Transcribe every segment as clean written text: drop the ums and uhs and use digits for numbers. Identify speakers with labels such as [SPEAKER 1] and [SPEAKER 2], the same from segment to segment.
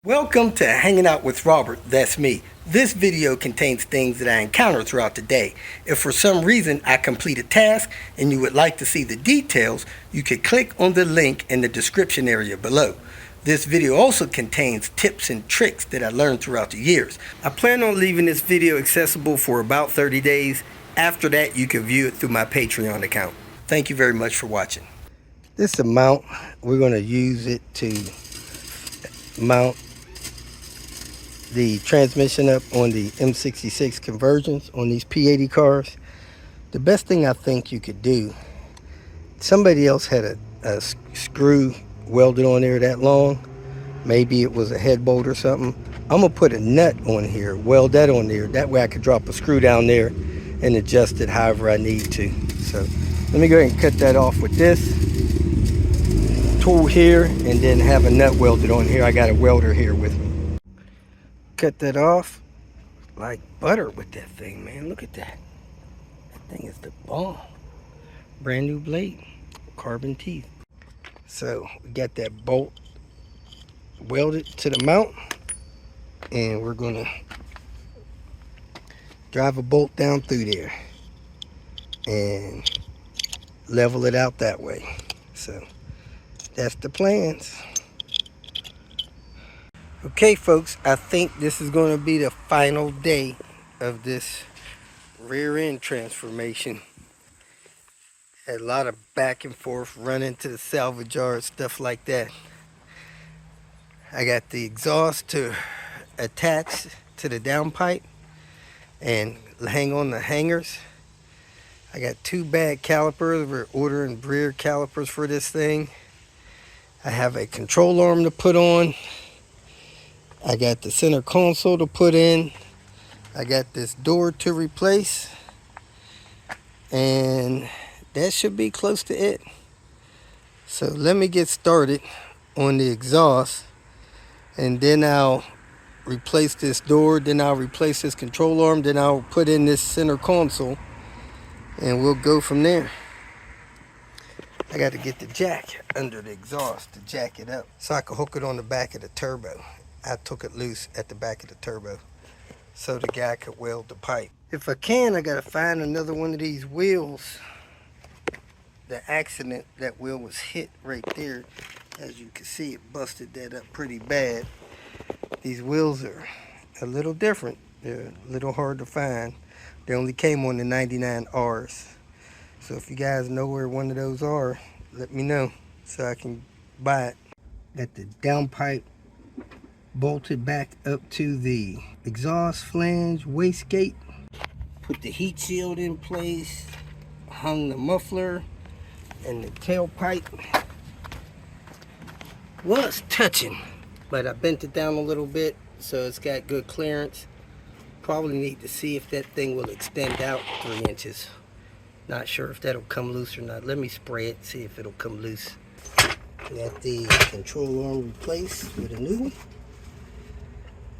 [SPEAKER 1] Welcome to Hanging Out with Robert, that's me. This video contains things that I encounter throughout the day. If for some reason I complete a task and you would like to see the details, you can click on the link in the description area below. This video also contains tips and tricks that I learned throughout the years. I plan on leaving this video accessible for about 30 days. After that, you can view it through my Patreon account. Thank you very much for watching. This is a mount. We're going to use it to mount the transmission up on the M66 conversions on these P80 cars. The best thing I think you could do, somebody else had a screw welded on there that long. Maybe it was a head bolt or something. I'm gonna put a nut on here, weld that on there. That way I could drop a screw down there and adjust it however I need to. So let me go ahead and cut that off with this tool here and then have a nut welded on here. I got a welder here with me. Cut that off like butter with that thing, man. Look at that. That thing is the bomb. Brand new blade, carbon teeth. So we got that bolt welded to the mount, and we're gonna drive a bolt down through there and level it out that way. So that's the plans. Okay folks, I think this is going to be the final day of this rear end transformation. Had a lot of back and forth, running to the salvage yard, stuff like that. I got the exhaust to attach to the downpipe and hang on the hangers. I got 2 bad calipers. We're ordering rear calipers for this thing. I have a control arm to put on. I got the center console to put in. I got this door to replace. And that should be close to it. So let me get started on the exhaust. And then I'll replace this door. Then I'll replace this control arm. Then I'll put in this center console. And we'll go from there. I got to get the jack under the exhaust to jack it up so I can hook it on the back of the turbo. I took it loose at the back of the turbo so the guy could weld the pipe. If I can, I gotta find another one of these wheels. The accident, that wheel was hit right there. As you can see, it busted that up pretty bad. These wheels are a little different. They're a little hard to find. They only came on the 99Rs. So if you guys know where one of those are, let me know so I can buy it. Got the downpipe bolted back up to the exhaust flange wastegate. Put the heat shield in place. Hung the muffler and the tailpipe. Was touching, but I bent it down a little bit so it's got good clearance. Probably need to see if that thing will extend out 3 inches. Not sure if that'll come loose or not. Let me spray it, see if it'll come loose. Got the control arm replaced with a new one.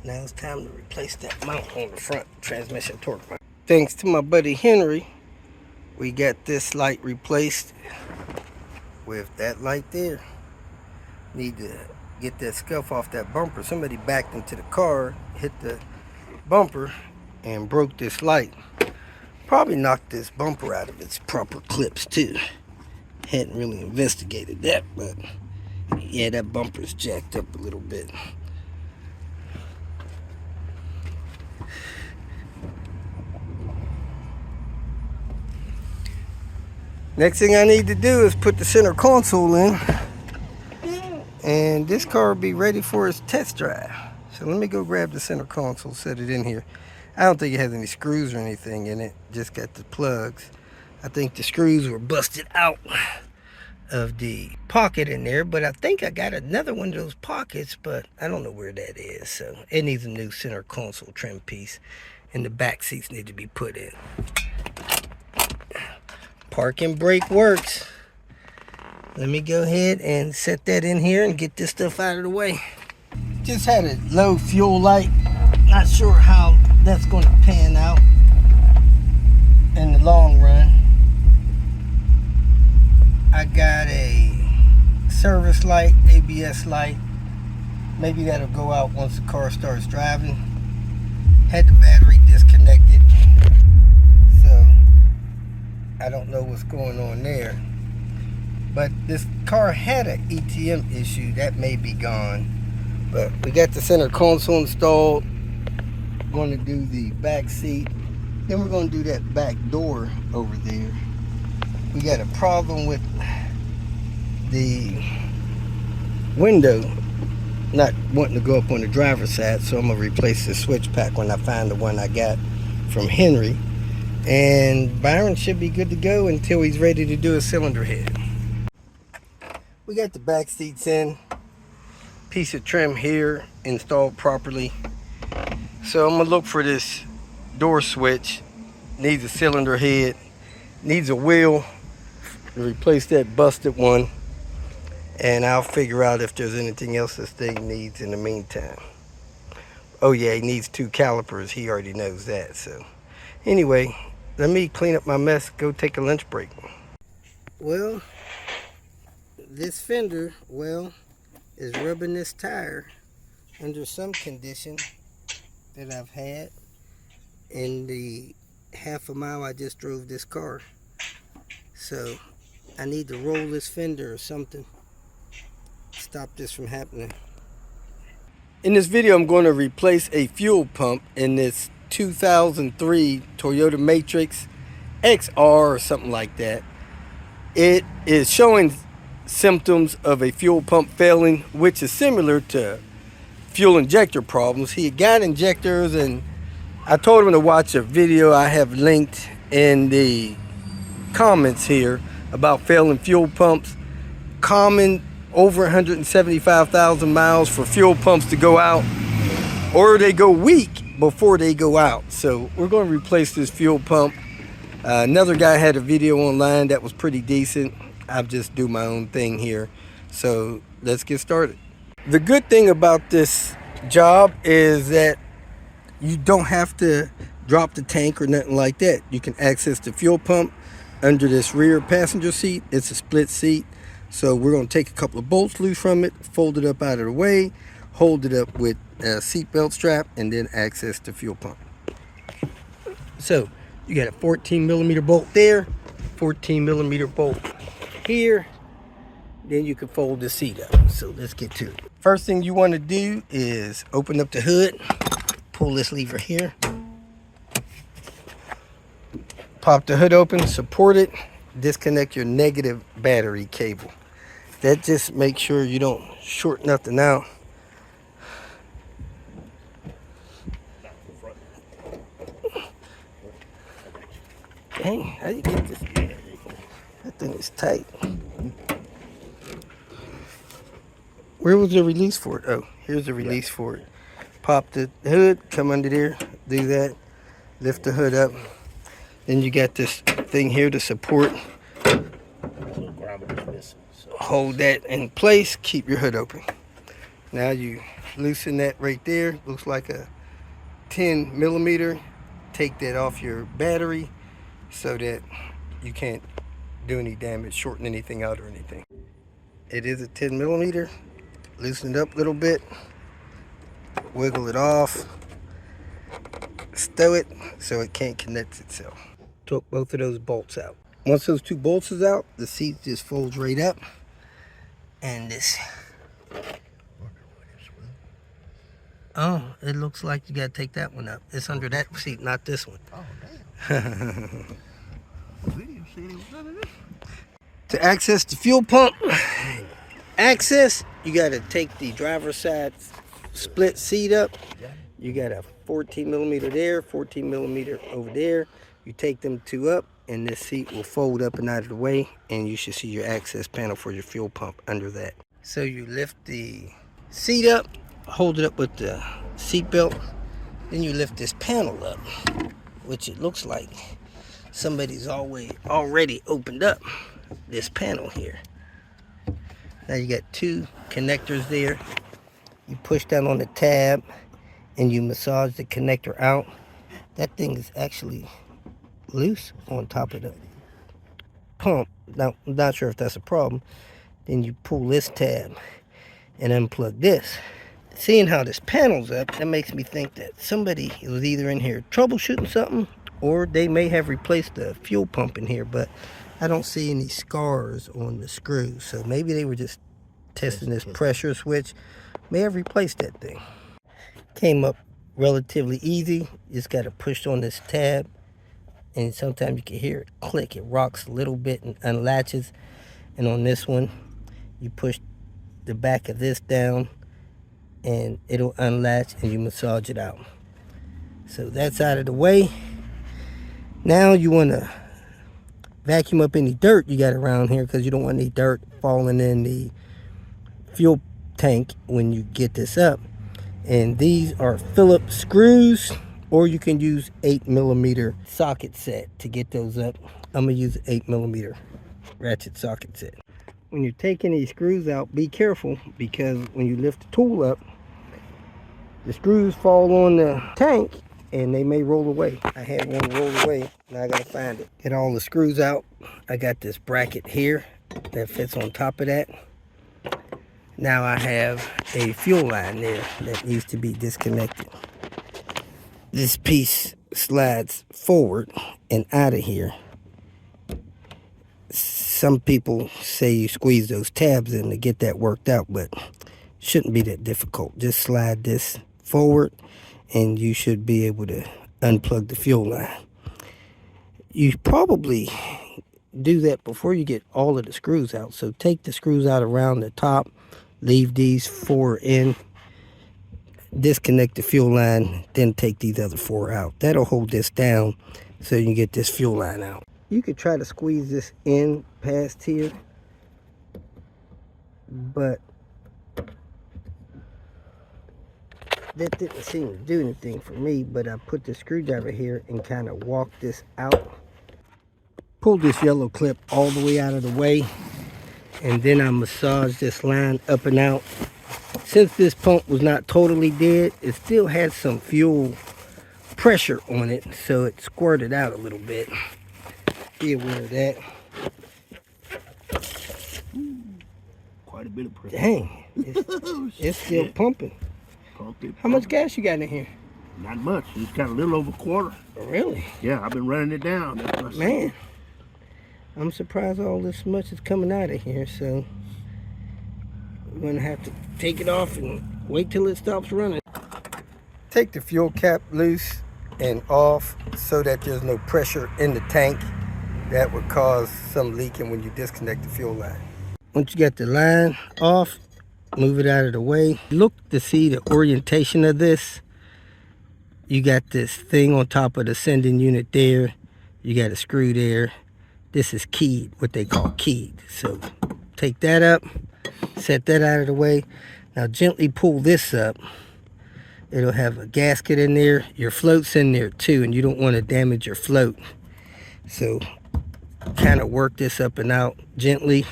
[SPEAKER 1] Now it's time to replace that mount on the front transmission torque mount. Thanks to my buddy Henry, we got this light replaced with that light there. Need to get that scuff off that bumper. Somebody backed into the car, hit the bumper, and broke this light. Probably knocked this bumper out of its proper clips too. Hadn't really investigated that, but yeah, that bumper's jacked up a little bit. Next thing I need to do is put the center console in, and this car will be ready for its test drive. So let me go grab the center console, set it in here. I don't think it has any screws or anything in it, just got the plugs. I think the screws were busted out of the pocket in there, but I think I got another one of those pockets, but I don't know where that is. So it needs a new center console trim piece, and the back seats need to be put in. Parking brake works. Let me go ahead and set that in here and get this stuff out of the way. Just had a low fuel light. Not sure how that's going to pan out in the long run. I got a service light, ABS light, Maybe that'll go out once the car starts driving. Had the battery disconnected, so I don't know what's going on there. But this car had an ETM issue. That may be gone. But we got the center console installed. Going to do the back seat. Then we're going to do that back door over there. We got a problem with the window not wanting to go up on the driver's side, so I'm going to replace the switch pack when I find the one I got from Henry. And Byron should be good to go until he's ready to do a cylinder head. We got the back seats in. Piece of trim here installed properly. So I'm going to look for this door switch. Needs a cylinder head. Needs a wheel to replace that busted one. And I'll figure out if there's anything else this thing needs in the meantime. Oh yeah, he needs 2 calipers. He already knows that. So anyway, let me clean up my mess, go take a lunch break. Well, this fender, is rubbing this tire under some condition that I've had in the half a mile I just drove this car. So I need to roll this fender or something. Stop this from happening. In this video, I'm going to replace a fuel pump in this 2003 Toyota Matrix XR or something like that. It is showing symptoms of a fuel pump failing, which is similar to fuel injector problems. He got injectors, and I told him to watch a video I have linked in the comments here about failing fuel pumps. Common over 175,000 miles for fuel pumps to go out, or they go weak before they go out. So we're going to replace this fuel pump. Another guy had a video online that was pretty decent. I'll just do my own thing here. So let's get started. The good thing about this job is that you don't have to drop the tank or nothing like that. You can access the fuel pump under this rear passenger seat. It's a split seat. So we're going to take a couple of bolts loose from it, fold it up out of the way, hold it up with a seatbelt strap, and then access the fuel pump. So you got a 14 millimeter bolt there, 14 millimeter bolt here. Then you can fold the seat up. So let's get to it. First thing you want to do is open up the hood, pull this lever here, pop the hood open, support it, disconnect your negative battery cable. That just makes sure you don't short nothing out. Dang, how you get this? That thing is tight. Where was the release for it? Oh, here's the release for it. Pop the hood, come under there, do that, lift the hood up. Then you got this thing here to support. Hold that in place, keep your hood open. Now you loosen that right there. Looks like a 10 millimeter. Take that off your battery so that you can't do any damage, shorten anything out or anything. It is a 10 millimeter. Loosen it up a little bit. Wiggle it off. Stow it so it can't connect itself. Took both of those bolts out. Once those 2 bolts is out, the seat just folds right up. And this. Oh, it looks like you gotta take that one up. It's under that seat, not this one. Oh, damn. To access the fuel pump, you gotta take the driver's side split seat up. You got a 14 millimeter there, 14 millimeter over there. You take them 2 up, and this seat will fold up and out of the way, and you should see your access panel for your fuel pump under that. So you lift the seat up, hold it up with the seat belt, then you lift this panel up, which it looks like somebody's already opened up this panel here. Now you got 2 connectors there. You push down on the tab and you massage the connector out. That thing is actually loose on top of the pump. Now, I'm not sure if that's a problem. Then you pull this tab and unplug this. Seeing how this panel's up, that makes me think that somebody was either in here troubleshooting something, or they may have replaced the fuel pump in here, but I don't see any scars on the screws. So maybe they were just testing this pressure switch. May have replaced that thing. Came up relatively easy. Just got to push on this tab, and sometimes you can hear it click. It rocks a little bit and unlatches. And on this one, you push the back of this down and it'll unlatch and you massage it out. So that's out of the way. Now you want to vacuum up any dirt you got around here, because you don't want any dirt falling in the fuel tank when you get this up. And these are Phillips screws, or you can use 8mm socket set to get those up. I'm gonna use 8mm ratchet socket set. When you're taking these screws out, be careful, because when you lift the tool up, the screws fall on the tank and they may roll away. I had one roll away, now I gotta find it. Get all the screws out. I got this bracket here that fits on top of that. Now I have a fuel line there that needs to be disconnected. This piece slides forward and out of here. Some people say you squeeze those tabs in to get that worked out, but shouldn't be that difficult. Just slide this forward and you should be able to unplug the fuel line. You probably do that before you get all of the screws out. So take the screws out around the top, leave these 4 in, disconnect the fuel line, then take these other 4 out. That'll hold this down so you can get this fuel line out. You could try to squeeze this in past here, but that didn't seem to do anything for me. But I put the screwdriver here and kind of walked this out. Pulled this yellow clip all the way out of the way, and then I massaged this line up and out. Since this pump was not totally dead, it still had some fuel pressure on it, so it squirted out a little bit. Be aware of that.
[SPEAKER 2] Quite a bit of pressure.
[SPEAKER 1] Dang, it's still pumping. How much gas you got in here?
[SPEAKER 2] Not much. It's got a little over a quarter.
[SPEAKER 1] Really?
[SPEAKER 2] Yeah, I've been running it down.
[SPEAKER 1] Man, I'm surprised all this much is coming out of here, so we're gonna have to take it off and wait till it stops running. Take the fuel cap loose and off so that there's no pressure in the tank. That would cause some leaking when you disconnect the fuel line. Once you get the line off, move it out of the way. Look to see the orientation of this. You got this thing on top of the sending unit there. You got a screw there. This is keyed, what they call keyed. So take that up, set that out of the way. Now gently pull this up. It'll have a gasket in there. Your float's in there too, and you don't want to damage your float. So kind of work this up and out gently.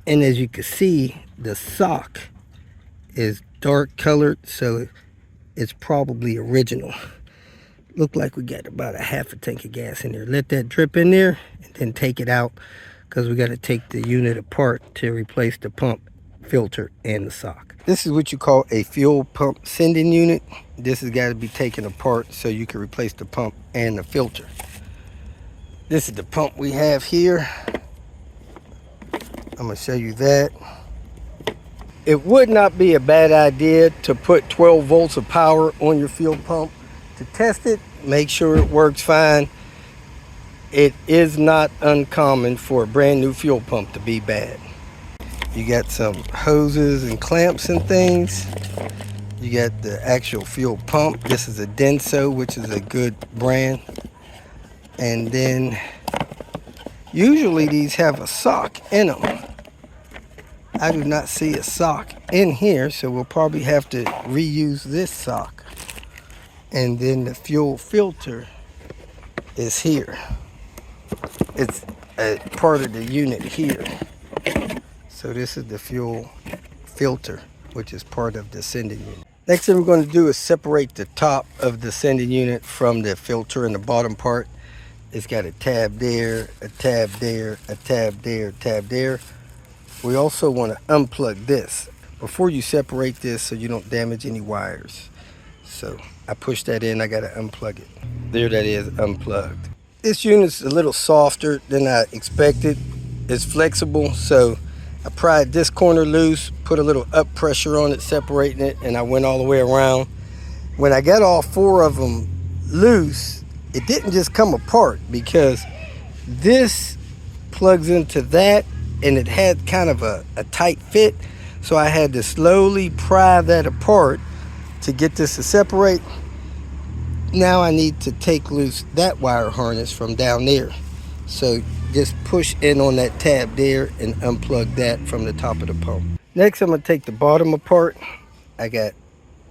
[SPEAKER 1] And as you can see, the sock is dark colored, so it's probably original. Look like we got about a half a tank of gas in there. Let that drip in there and then take it out, because we got to take the unit apart to replace the pump, filter, and the sock. This is what you call a fuel pump sending unit. This has got to be taken apart so you can replace the pump and the filter. This is the pump we have here. I'm going to show you that. It would not be a bad idea to put 12 volts of power on your fuel pump to test it. Make sure it works fine. It is not uncommon for a brand new fuel pump to be bad. You got some hoses and clamps and things. You got the actual fuel pump. This is a Denso, which is a good brand. And then usually these have a sock in them. I do not see a sock in here, so we'll probably have to reuse this sock. And then the fuel filter is here. It's a part of the unit here. So this is the fuel filter, which is part of the sending unit. Next thing we're going to do is separate the top of the sending unit from the filter and the bottom part. It's got a tab there, a tab there, a tab there, a tab there. We also want to unplug this before you separate this so you don't damage any wires. So I push that in, I got to unplug it. There that is, unplugged. This unit's a little softer than I expected. It's flexible, so I pried this corner loose, put a little up pressure on it, separating it, and I went all the way around. When I got all 4 of them loose, it didn't just come apart because this plugs into that and it had kind of a tight fit. So I had to slowly pry that apart to get this to separate. Now I need to take loose that wire harness from down there. So just push in on that tab there and unplug that from the top of the pump. Next I'm gonna take the bottom apart. I got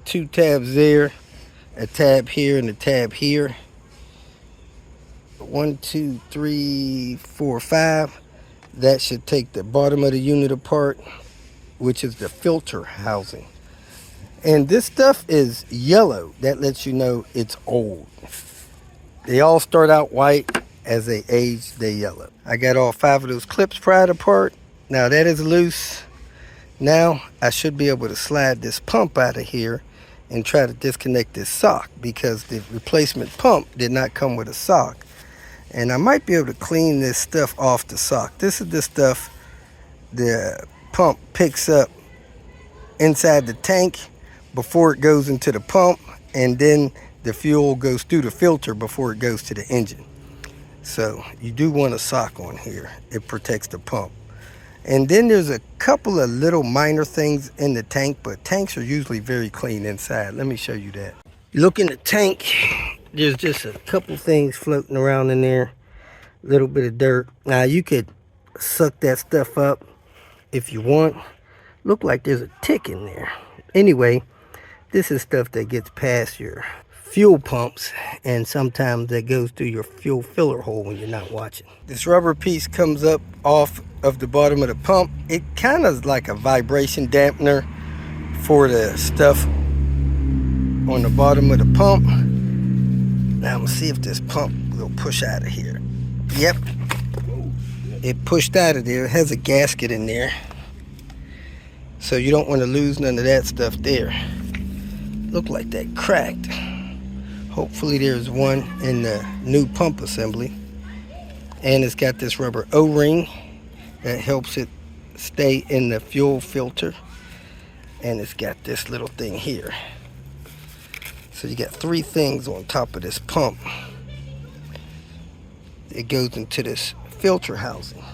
[SPEAKER 1] 2 tabs there, a tab here and a tab here. 1, 2, 3, 4, 5. That should take the bottom of the unit apart, which is the filter housing. And this stuff is yellow. That lets you know it's old. They all start out white. As they age, they yellow. I got all 5 of those clips pried apart. Now that is loose. Now I should be able to slide this pump out of here and try to disconnect this sock, because the replacement pump did not come with a sock. And I might be able to clean this stuff off the sock. This is the stuff the pump picks up inside the tank before it goes into the pump, and then the fuel goes through the filter before it goes to the engine. So you do want a sock on here. It protects the pump. And then there's a couple of little minor things in the tank, but tanks are usually very clean inside. Let me show you that. You look in the tank, there's just a couple things floating around in there. A little bit of dirt. Now you could suck that stuff up if you want. Look like there's a tick in there. Anyway, this is stuff that gets past your fuel pumps, and sometimes that goes through your fuel filler hole when you're not watching. This rubber piece comes up off of the bottom of the pump. It kind of is like a vibration dampener for the stuff on the bottom of the pump. Now I'm gonna see if this pump will push out of here. Yep, it pushed out of there. It has a gasket in there, so you don't want to lose none of that stuff there. Look like that cracked. Hopefully there's one in the new pump assembly. And it's got this rubber O-ring that helps it stay in the fuel filter. And it's got this little thing here. So you got 3 things on top of this pump. It goes into this filter housing.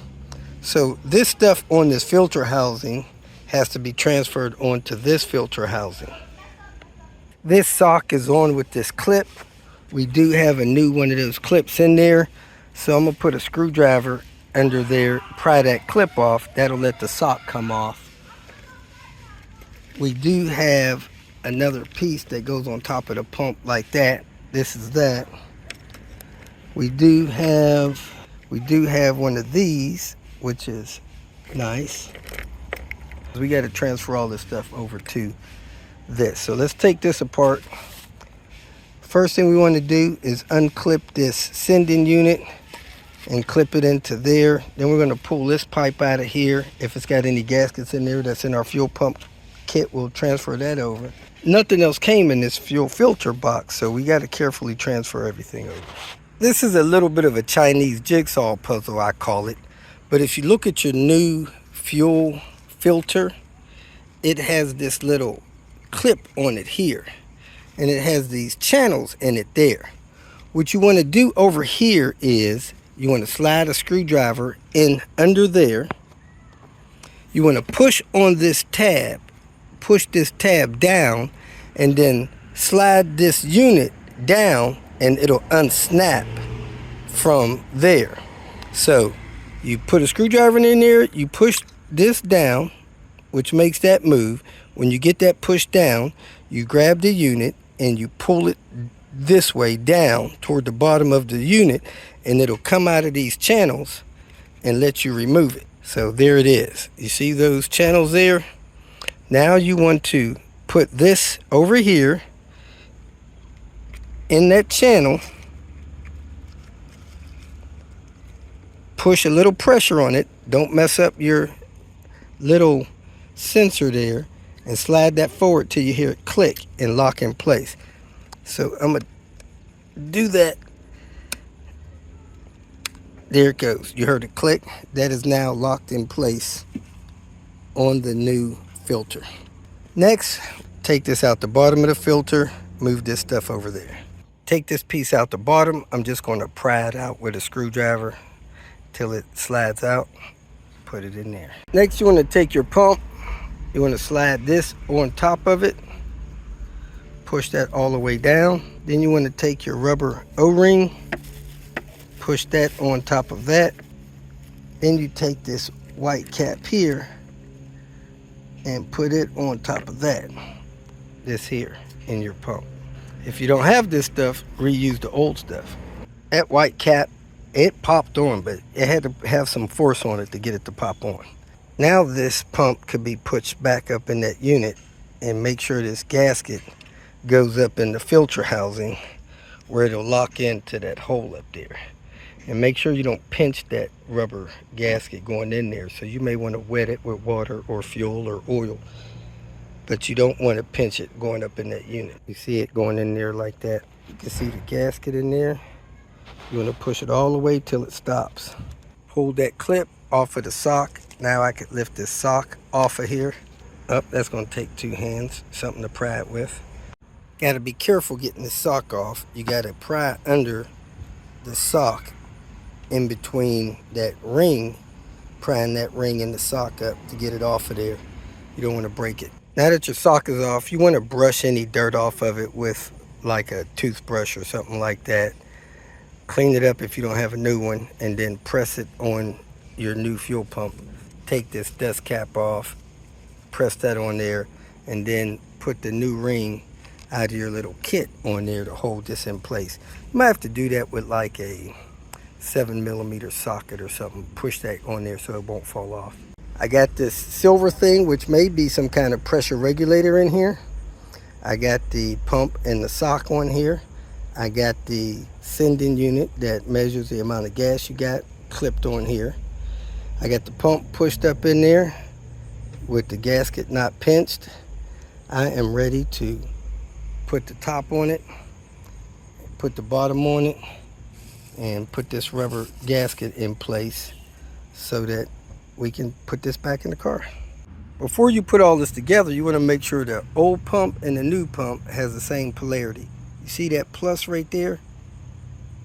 [SPEAKER 1] So this stuff on this filter housing has to be transferred onto this filter housing. This sock is on with this clip. We do have a new one of those clips in there. So I'm gonna put a screwdriver under there, pry that clip off. That'll let the sock come off. We do have another piece that goes on top of the pump like that. This is that. We do have one of these, which is nice. We got to transfer all this stuff over to this. So let's take this apart. First thing we want to do is unclip this sending unit and clip it into there. Then we're going to pull this pipe out of here. If it's got any gaskets in there that's in our fuel pump kit, we'll transfer that over. Nothing else came in this fuel filter box, so we got to carefully transfer everything over. This is a little bit of a Chinese jigsaw puzzle, I call it. But if you look at your new fuel filter, it has this little clip on it here, and it has these channels in it there. What you want to do over here is you want to slide a screwdriver in under there. You want to push on this tab, push this tab down, and then slide this unit down, and it'll unsnap from there. So you put a screwdriver in there, you push this down, which makes that move. When you get that pushed down, you grab the unit and you pull it this way down toward the bottom of the unit, and it'll come out of these channels and let you remove it. So there it is. You see those channels there? Now you want to put this over here in that channel push a little pressure on it. Don't mess up your little sensor there, and slide that forward till you hear it click and lock in place. So I'm gonna do that. There it goes. You heard it click. That is now locked in place on the new filter. Next, take this out the bottom of the filter, move this stuff over there. Take this piece out the bottom. I'm just going to pry it out with a screwdriver till it slides out. Put it in there. Next, you want to take your pump. You want to slide this on top of it. Push that all the way down. Then you want to take your rubber O-ring. Push that on top of that. Then you take this white cap here and put it on top of that. This here in your pump. If you don't have this stuff, reuse the old stuff. That white cap, it popped on, but it had to have some force on it to get it to pop on. Now this pump could be pushed back up in that unit, and make sure this gasket goes up in the filter housing where it'll lock into that hole up there. And make sure you don't pinch that rubber gasket going in there. So you may want to wet it with water or fuel or oil, but you don't want to pinch it going up in that unit. You see it going in there like that. You can see the gasket in there. You want to push it all the way till it stops. Hold that clip off of the sock. Now I could lift this sock off of here. That's going to take two hands, something to pry it with. Got to be careful getting the sock off. You got to pry under the sock in between that ring, prying that ring and the sock up to get it off of there. You don't want to break it. Now that your sock is off, you want to brush any dirt off of it with like a toothbrush or something like that. Clean it up if you don't have a new one, and then press it on your new fuel pump. Take this dust cap off, press that on there, and then put the new ring out of your little kit on there to hold this in place. You might have to do that with like a 7mm socket or something. Push that on there so it won't fall off. I got this silver thing, which may be some kind of pressure regulator in here. I got the pump and the sock on here. I got the sending unit that measures the amount of gas you got clipped on here. I got the pump pushed up in there with the gasket not pinched. I am ready to put the top on it, put the bottom on it, and put this rubber gasket in place so that we can put this back in the car. Before you put all this together, you want to make sure the old pump and the new pump has the same polarity. You see that plus right there?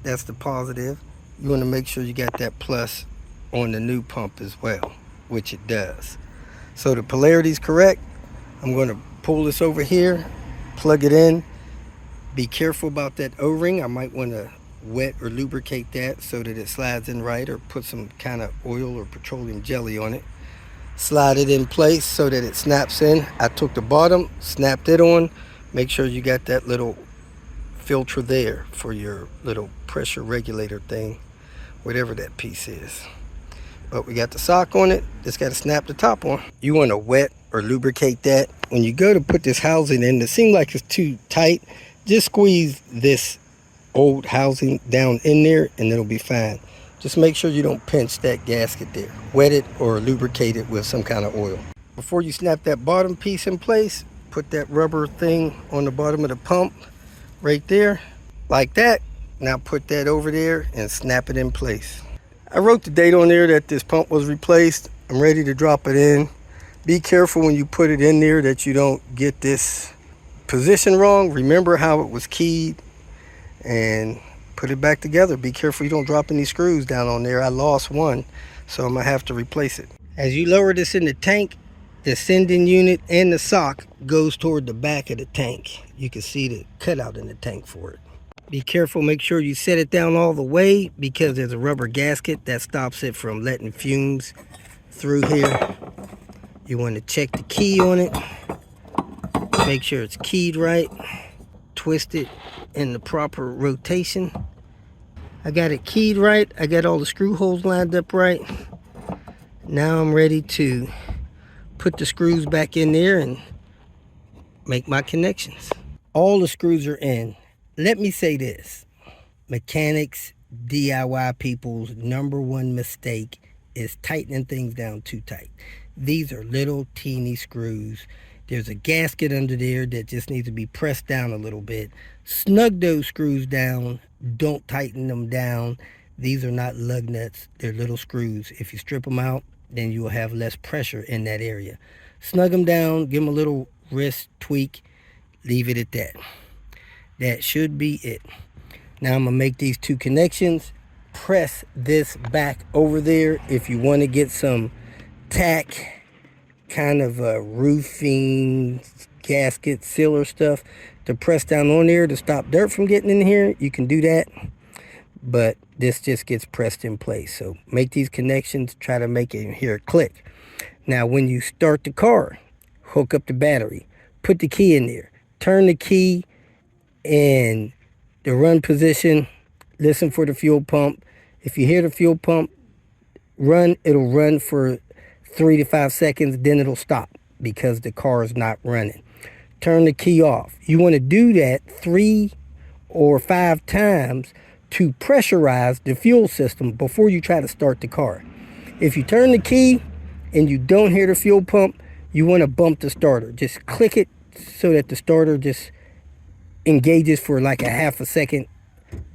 [SPEAKER 1] That's the positive. You want to make sure you got that plus on the new pump as well, which it does. So the polarity is correct. I'm going to pull this over here, plug it in. Be careful about that O-ring. I might want to wet or lubricate that so that it slides in right, or put some kind of oil or petroleum jelly on it. Slide it in place so that it snaps in. I took the bottom, snapped it on. Make sure you got that little filter there for your little pressure regulator thing, whatever that piece is. But we got the sock on it. Just got to snap the top on. You want to wet or lubricate that. When you go to put this housing in, it seems like it's too tight. Just squeeze this old housing down in there and it'll be fine. Just make sure you don't pinch that gasket there. Wet it or lubricate it with some kind of oil. Before you snap that bottom piece in place, put that rubber thing on the bottom of the pump right there, like that. Now put that over there and snap it in place. I wrote the date on there that this pump was replaced. I'm ready to drop it in. Be careful when you put it in there that you don't get this position wrong. Remember how it was keyed and put it back together. Be careful you don't drop any screws down on there. I lost one, so I'm gonna have to replace it. As you lower this in the tank, the sending unit and the sock goes toward the back of the tank. You can see the cutout in the tank for it. Be careful, make sure you set it down all the way, because there's a rubber gasket that stops it from letting fumes through here. You want to check the key on it. Make sure it's keyed right. Twist it in the proper rotation. I got it keyed right. I got all the screw holes lined up right. Now I'm ready to put the screws back in there and make my connections. All the screws are in. Let me say this. Mechanics DIY people's #1 mistake is tightening things down too tight. These are little teeny screws. There's a gasket under there that just needs to be pressed down a little bit. Snug those screws down. Don't tighten them down. These are not lug nuts. They're little screws. If you strip them out, then you will have less pressure in that area. Snug them down. Give them a little wrist tweak. Leave it at that. That should be it. Now I'm going to make these 2 connections. Press this back over there if you want to get some tack, kind of roofing gasket sealer stuff to press down on there to stop dirt from getting in here. You can do that, but this just gets pressed in place. So make these connections, try to make it here click. Now when you start the car, hook up the battery, put the key in there, turn the key in the run position, listen for the fuel pump. If you hear the fuel pump run, it'll run for 3 to 5 seconds, then it'll stop because the car is not running. Turn the key off. You want to do that 3 or 5 times to pressurize the fuel system before you try to start the car. If you turn the key and you don't hear the fuel pump, you want to bump the starter. Just click it so that the starter just engages for like a half a second.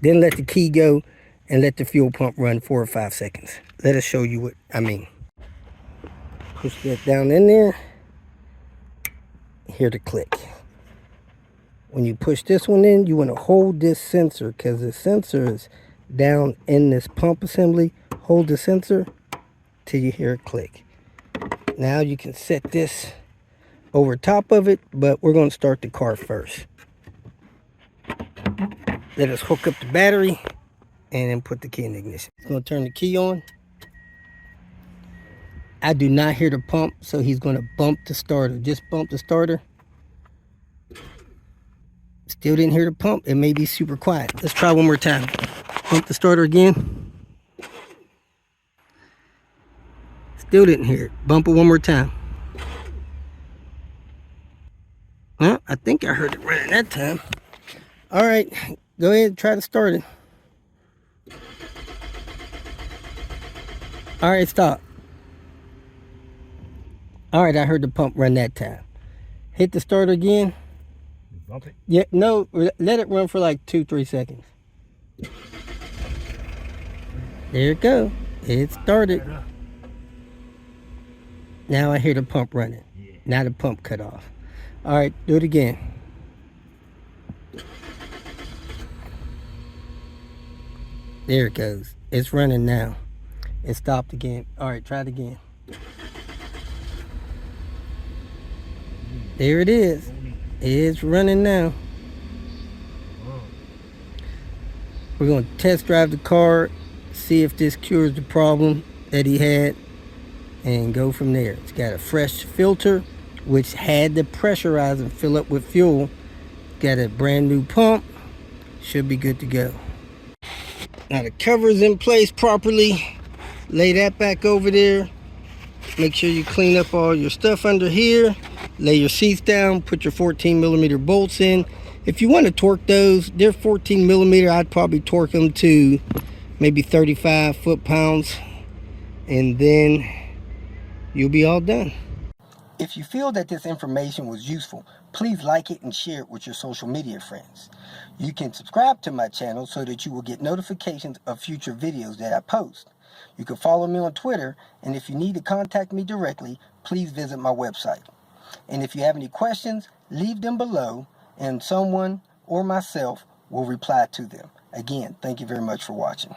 [SPEAKER 1] Then let the key go and let the fuel pump run 4 or 5 seconds. Let us show you what I mean. Push that down in there. Hear the click. When you push this one in, you want to hold this sensor because the sensor is down in this pump assembly. Hold the sensor till you hear it click. Now you can set this over top of it, but we're going to start the car first. Let us hook up the battery and then put the key in the ignition. He's going to turn the key on. I do not hear the pump, so he's going to bump the starter. Just bump the starter. Still didn't hear the pump. It may be super quiet. Let's try one more time. Bump the starter again. Still didn't hear it. Bump it one more time. Well, I think I heard it running that time. All right, go ahead and try to start it. All right, stop. All right, I heard the pump run that time. Hit the starter again.
[SPEAKER 2] Bump it?
[SPEAKER 1] Yeah, no, let it run for like 2-3 seconds. There it go. It started. Now I hear the pump running.
[SPEAKER 2] Yeah.
[SPEAKER 1] Now the pump cut off. All right, do it again. There it goes. It's running now. It stopped again. All right, try it again. There it is. It's running now. We're going to test drive the car, see if this cures the problem that he had, and go from there. It's got a fresh filter, which had to pressurize and fill up with fuel. Got a brand new pump. Should be good to go. Now the cover's in place properly. Lay that back over there. Make sure you clean up all your stuff under here. Lay your seats down. Put your 14mm bolts in. If you want to torque those, they're 14mm. I'd probably torque them to maybe 35 foot-pounds. And then you'll be all done. If you feel that this information was useful, please like it and share it with your social media friends. You can subscribe to my channel so that you will get notifications of future videos that I post. You can follow me on Twitter, and if you need to contact me directly, please visit my website. And if you have any questions, leave them below, and someone or myself will reply to them. Again, thank you very much for watching.